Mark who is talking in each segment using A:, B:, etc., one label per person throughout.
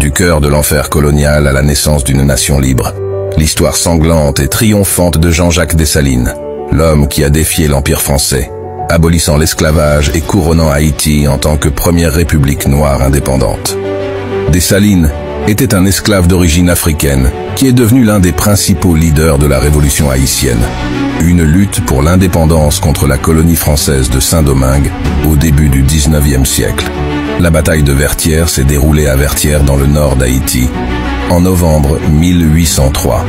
A: Du cœur de l'enfer colonial à la naissance d'une nation libre. L'histoire sanglante et triomphante de Jean-Jacques Dessalines, l'homme qui a défié l'Empire français, abolissant l'esclavage et couronnant Haïti en tant que première république noire indépendante. Dessalines était un esclave d'origine africaine qui est devenu l'un des principaux leaders de la révolution haïtienne. Une lutte pour l'indépendance contre la colonie française de Saint-Domingue au début du 19e siècle. La bataille de Vertières s'est déroulée à Vertières dans le nord d'Haïti, en novembre 1803.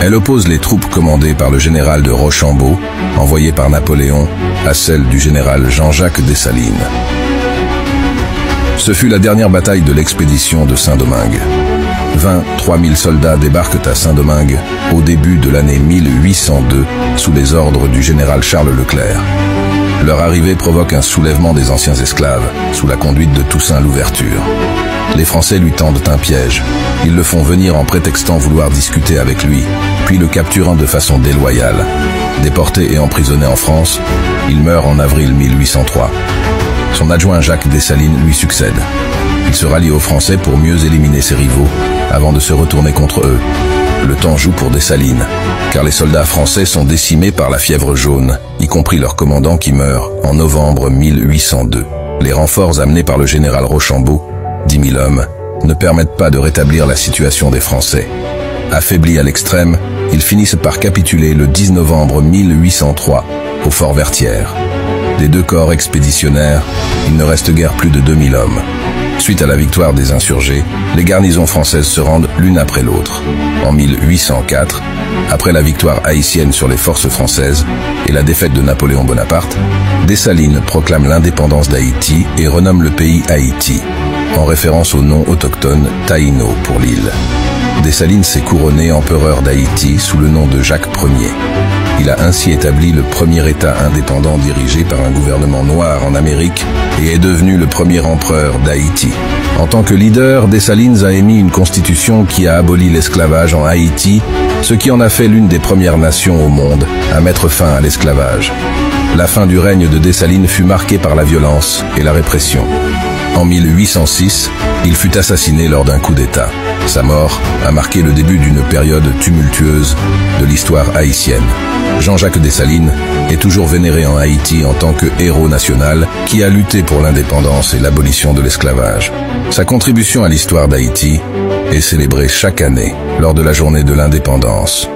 A: Elle oppose les troupes commandées par le général de Rochambeau, envoyé par Napoléon, à celles du général Jean-Jacques Dessalines. Ce fut la dernière bataille de l'expédition de Saint-Domingue. 23 000 soldats débarquent à Saint-Domingue au début de l'année 1802 sous les ordres du général Charles Leclerc. Leur arrivée provoque un soulèvement des anciens esclaves, sous la conduite de Toussaint Louverture. Les Français lui tendent un piège. Ils le font venir en prétextant vouloir discuter avec lui, puis le capturant de façon déloyale. Déporté et emprisonné en France, il meurt en avril 1803. Son adjoint Jacques Dessalines lui succède. Il se rallie aux Français pour mieux éliminer ses rivaux, avant de se retourner contre eux. Le temps joue pour Dessalines, car les soldats français sont décimés par la fièvre jaune, y compris leur commandant qui meurt en novembre 1802. Les renforts amenés par le général Rochambeau, 10 000 hommes, ne permettent pas de rétablir la situation des Français. Affaiblis à l'extrême, ils finissent par capituler le 10 novembre 1803 au fort Vertières. Des 2 corps expéditionnaires, il ne reste guère plus de 2000 hommes. Suite à la victoire des insurgés, les garnisons françaises se rendent l'une après l'autre. En 1804, après la victoire haïtienne sur les forces françaises et la défaite de Napoléon Bonaparte, Dessalines proclame l'indépendance d'Haïti et renomme le pays Haïti, en référence au nom autochtone Taïno pour l'île. Dessalines s'est couronné empereur d'Haïti sous le nom de Jacques Ier. Il a ainsi établi le premier État indépendant dirigé par un gouvernement noir en Amérique et est devenu le premier empereur d'Haïti. En tant que leader, Dessalines a émis une constitution qui a aboli l'esclavage en Haïti, ce qui en a fait l'une des premières nations au monde à mettre fin à l'esclavage. La fin du règne de Dessalines fut marquée par la violence et la répression. En 1806, il fut assassiné lors d'un coup d'État. Sa mort a marqué le début d'une période tumultueuse de l'histoire haïtienne. Jean-Jacques Dessalines est toujours vénéré en Haïti en tant que héros national qui a lutté pour l'indépendance et l'abolition de l'esclavage. Sa contribution à l'histoire d'Haïti est célébrée chaque année lors de la journée de l'indépendance.